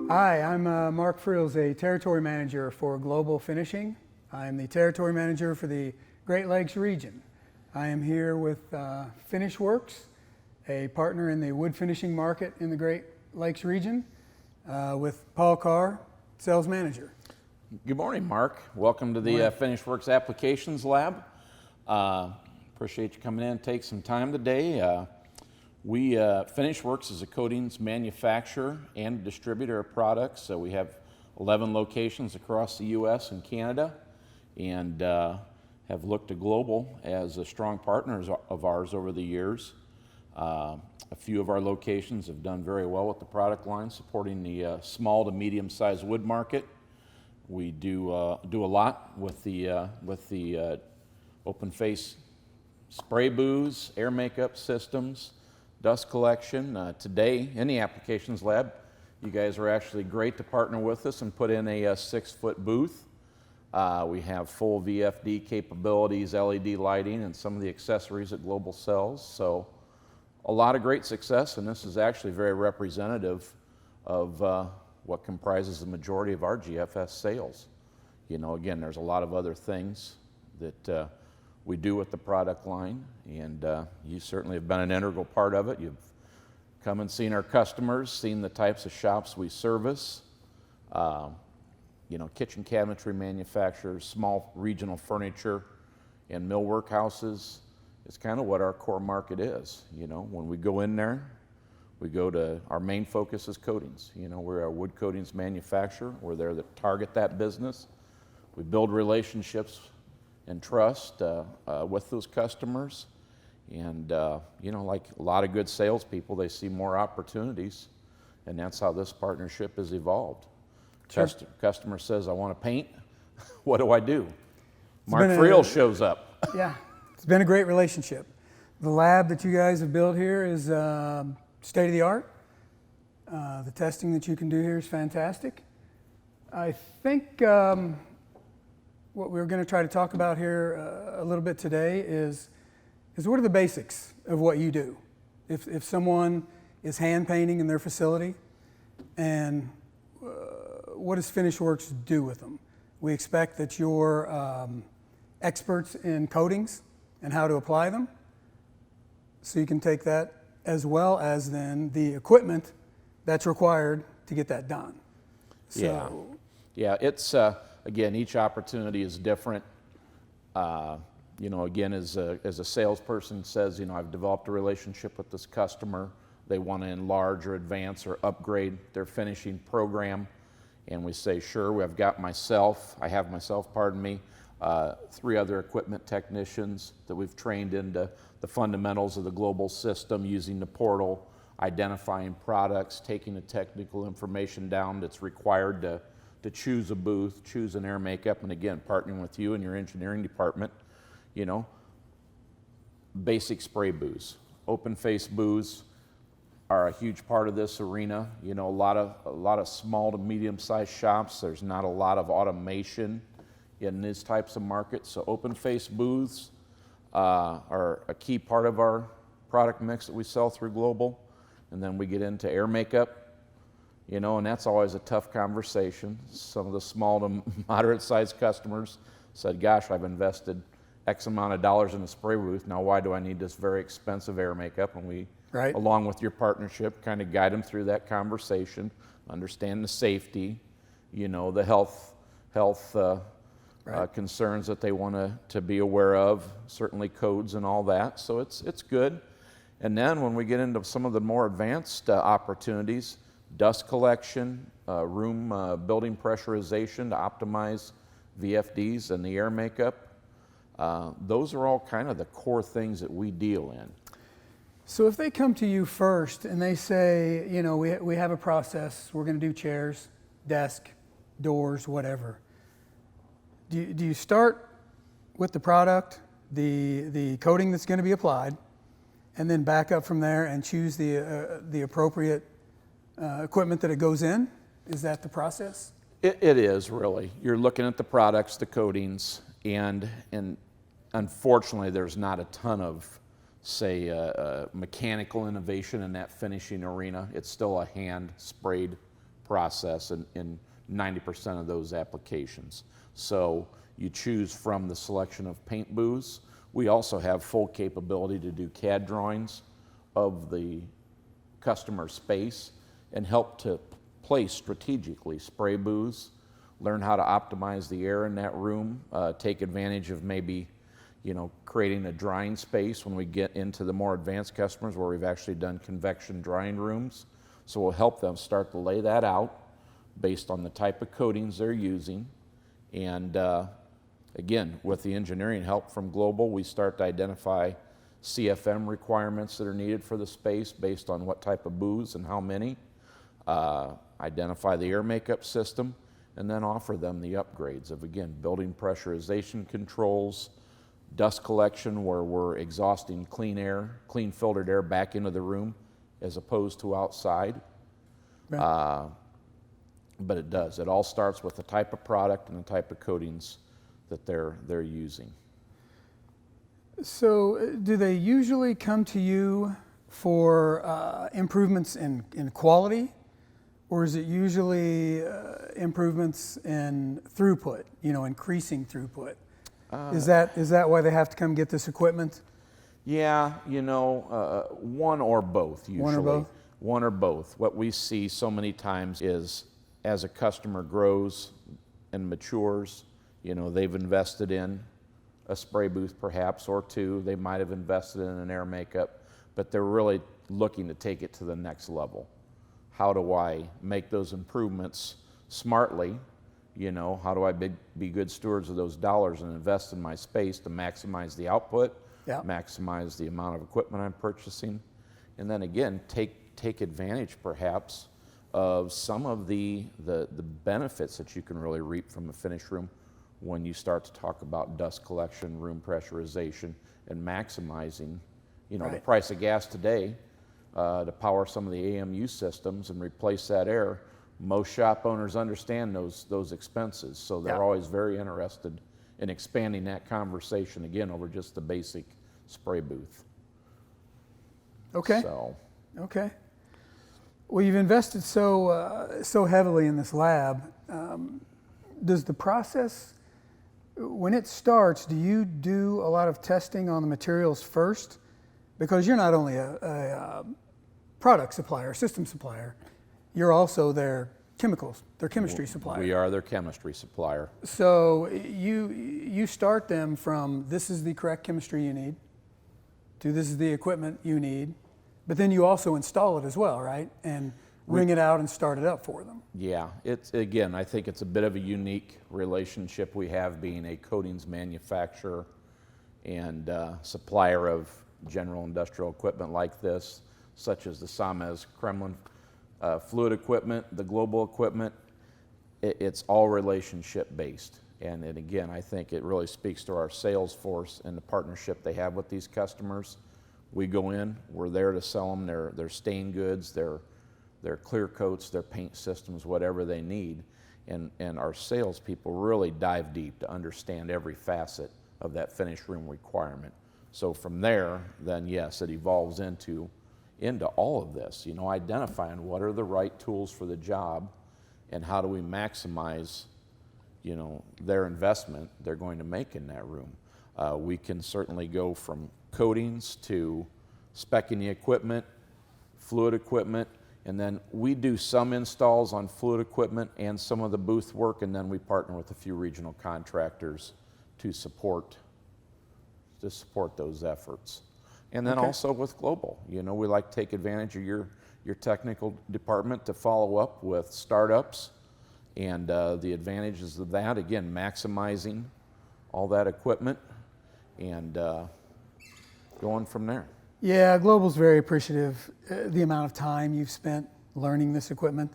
Hi, I'm Mark Friels, a territory manager for Global Finishing. I am the territory manager for the Great Lakes region. I am here with FinishWorks, a partner in the wood finishing market in the Great Lakes region, with Paul Carr, sales manager. Good morning, Mark. Welcome to the FinishWorks Applications Lab. Appreciate you coming in and take some time today. FinishWorks is a coatings manufacturer and distributor of products. So we have 11 locations across the U.S. and Canada, and have looked to global as a strong partner of ours over the years. A few of our locations have done very well with the product line, supporting the small to medium-sized wood market. We do a lot with the open face spray booths, air makeup systems, dust collection. Today in the applications lab, you guys are actually great to partner with us and put in a 6-foot booth. We have full VFD capabilities, LED lighting, and some of the accessories that Global sells. So a lot of great success, and this is actually very representative of what comprises the majority of our GFS sales. You know, again, there's a lot of other things that we do with the product line, and you certainly have been an integral part of it. You've come and seen our customers, seen the types of shops we service. You know, kitchen cabinetry manufacturers, small regional furniture, and millwork houses is kind of what our core market is. You know, when we go in there, we go to, our main focus is coatings. You know, we're a wood coatings manufacturer. We're there to target that business. We build relationships and trust with those customers. And, you know, like a lot of good salespeople, they see more opportunities, and that's how this partnership has evolved. Sure. Customer says, I want to paint. What do I do? Mark Friel shows up. Yeah, it's been a great relationship. The lab that you guys have built here is state of the art. The testing that you can do here is fantastic. I think what we're going to try to talk about here a little bit today is what are the basics of what you do? If someone is hand painting in their facility, and what does FinishWorks do with them? We expect that you're experts in coatings and how to apply them, so you can take that as well as then the equipment that's required to get that done. So, yeah, it's again, each opportunity is different. You know, again, as a salesperson says, you know, I've developed a relationship with this customer. They want to enlarge or advance or upgrade their finishing program, and we say, sure. I have myself, pardon me, 3 other equipment technicians that we've trained into the fundamentals of the global system, using the portal, identifying products, taking the technical information down that's required to choose a booth, choose an air makeup, and again, partnering with you and your engineering department. You know, basic spray booths, open face booths are a huge part of this arena. You know, a lot of small to medium-sized shops, there's not a lot of automation in these types of markets. So open face booths are a key part of our product mix that we sell through Global. And then we get into air makeup, you know, and that's always a tough conversation. Some of the small to moderate-sized customers said, gosh, I've invested X amount of dollars in a spray booth. Now why do I need this very expensive air makeup? And we, along with your partnership, kind of guide them through that conversation, understand the safety, you know, the health concerns that they want to be aware of, certainly codes and all that. So it's good. And then when we get into some of the more advanced opportunities, dust collection, room building pressurization to optimize VFDs and the air makeup, those are all kind of the core things that we deal in. So if they come to you first and they say, you know, we have a process, we're going to do chairs, desk, doors, whatever. Do you start with the product, the coating that's going to be applied, and then back up from there and choose the appropriate equipment that it goes in? Is that the process? It is really. You're looking at the products, the coatings, and unfortunately there's not a ton of, say, mechanical innovation in that finishing arena. It's still a hand-sprayed process in 90% of those applications. So you choose from the selection of paint booths. We also have full capability to do CAD drawings of the customer space and help to place strategically spray booths, learn how to optimize the air in that room, take advantage of maybe, creating a drying space when we get into the more advanced customers where we've actually done convection drying rooms. So we'll help them start to lay that out based on the type of coatings they're using. And again, with the engineering help from Global, we start to identify CFM requirements that are needed for the space based on what type of booths and how many, identify the air makeup system, and then offer them the upgrades of, again, building pressurization controls, dust collection where we're exhausting clean air, clean filtered air back into the room as opposed to outside. Right. But it does. It all starts with the type of product and the type of coatings that they're using. So do they usually come to you for improvements in quality, or is it usually improvements in throughput, increasing throughput? Is that why they have to come get this equipment? Yeah, one or both usually. One or both? One or both. What we see so many times is as a customer grows and matures, they've invested in a spray booth perhaps or two. They might have invested in an air makeup, but they're really looking to take it to the next level. How do I make those improvements smartly? How do I be good stewards of those dollars and invest in my space to maximize the output, maximize the amount of equipment I'm purchasing, and then again, take advantage perhaps of some of the benefits that you can really reap from a finished room when you start to talk about dust collection, room pressurization, and maximizing, the price of gas today to power some of the AMU systems and replace that air. Most shop owners understand those expenses, so they're always very interested in expanding that conversation again over just the basic spray booth. Okay. Okay. Well, you've invested so heavily in this lab. Does the process, when it starts, do you do a lot of testing on the materials first? Because you're not only a product supplier, system supplier, you're also their chemistry supplier. We are their chemistry supplier. So you start them from this is the correct chemistry you need to this is the equipment you need, but then you also install it as well, right? And ring it out and start it up for them. Yeah, I think it's a bit of a unique relationship we have being a coatings manufacturer and supplier of general industrial equipment like this, such as the Samez Kremlin fluid equipment, the Global equipment. It's all relationship based. And again, I think it really speaks to our sales force and the partnership they have with these customers. We go in, we're there to sell them their stain goods, their clear coats, their paint systems, whatever they need. And our salespeople really dive deep to understand every facet of that finished room requirement. So from there, then yes, it evolves into all of this, identifying what are the right tools for the job and how do we maximize, their investment they're going to make in that room. We can certainly go from coatings to speccing the equipment, fluid equipment, and then we do some installs on fluid equipment and some of the booth work, and then we partner with a few regional contractors to support those efforts. And then also with Global, we like to take advantage of your technical department to follow up with startups and the advantages of that, again, maximizing all that equipment and going from there. Yeah, Global's very appreciative the amount of time you've spent learning this equipment,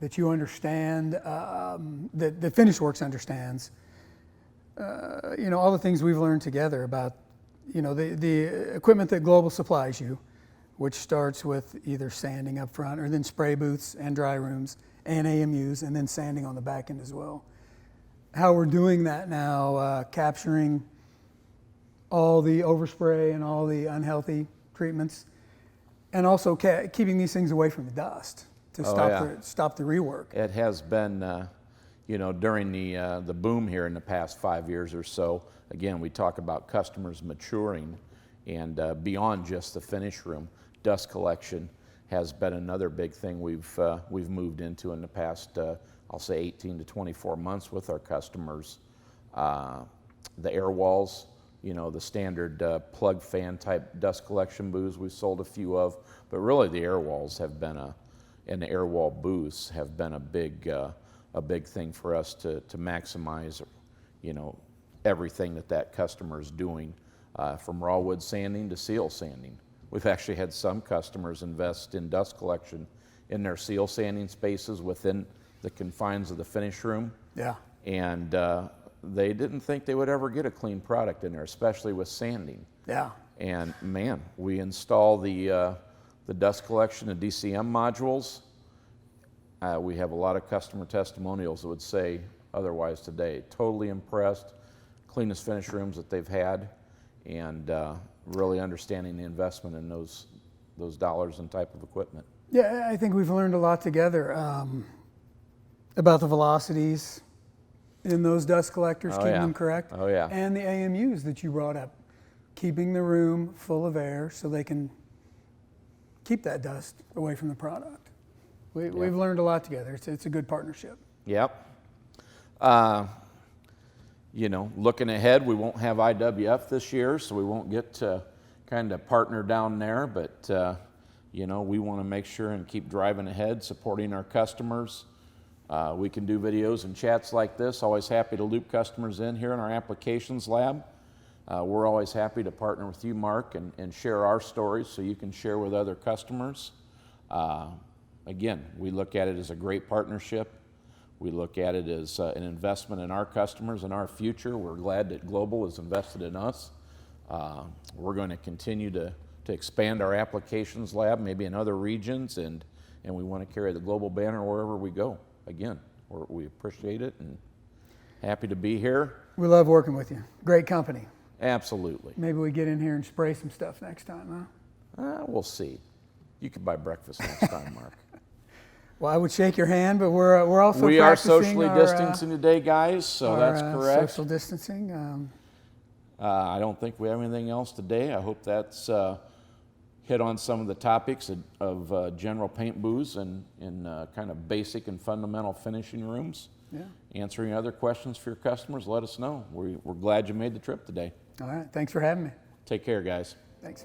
that you understand, that FinishWorks understands, all the things we've learned together about, the equipment that Global supplies you, which starts with either sanding up front or then spray booths and dry rooms and AMUs and then sanding on the back end as well. How we're doing that now, capturing all the overspray and all the unhealthy treatments, and also keeping these things away from the dust. to Oh, stop yeah. stop the rework. It has been, you know, during the boom here in the past 5 years or so. Again, we talk about customers maturing, and beyond just the finish room, dust collection has been another big thing we've moved into in the past, I'll say 18 to 24 months with our customers. The air walls, you know, the standard plug fan type dust collection booths we've sold a few of, but really the air walls have been and the air wall booths have been a big thing for us to maximize, you know, everything that customer is doing, from raw wood sanding to seal sanding. We've actually had some customers invest in dust collection in their seal sanding spaces within the confines of the finish room. Yeah. And they didn't think they would ever get a clean product in there, especially with sanding. Yeah. And man, we install the dust collection and DCM modules. We have a lot of customer testimonials that would say otherwise today. Totally impressed, cleanest finish rooms that they've had, and really understanding the investment in those dollars and type of equipment. Yeah, I think we've learned a lot together about the velocities in those dust collectors, keeping them correct. Oh, yeah. And the AMUs that you brought up, keeping the room full of air so they can keep that dust away from the product. We've learned a lot together. It's a good partnership. Yep. You know, looking ahead, we won't have IWF this year, so we won't get to kind of partner down there, but you know, we want to make sure and keep driving ahead, supporting our customers. We can do videos and chats like this. Always happy to loop customers in here in our applications lab. We're always happy to partner with you, Mark, and share our stories so you can share with other customers. Again, we look at it as a great partnership. We look at it as an investment in our customers and our future. We're glad that Global has invested in us. We're going to continue to expand our applications lab, maybe in other regions, and we want to carry the Global banner wherever we go. Again, we appreciate it and happy to be here. We love working with you. Great company. Absolutely. Maybe we get in here and spray some stuff next time, huh? We'll see. You could buy breakfast next time, Mark. Well, I would shake your hand, but we're also We are practicing socially distancing today, guys, so that's correct. Social distancing. I don't think we have anything else today. I hope that's hit on some of the topics of general paint booths and kind of basic and fundamental finishing rooms. Yeah. Answering other questions for your customers, let us know. We're glad you made the trip today. All right. Thanks for having me. Take care, guys. Thanks.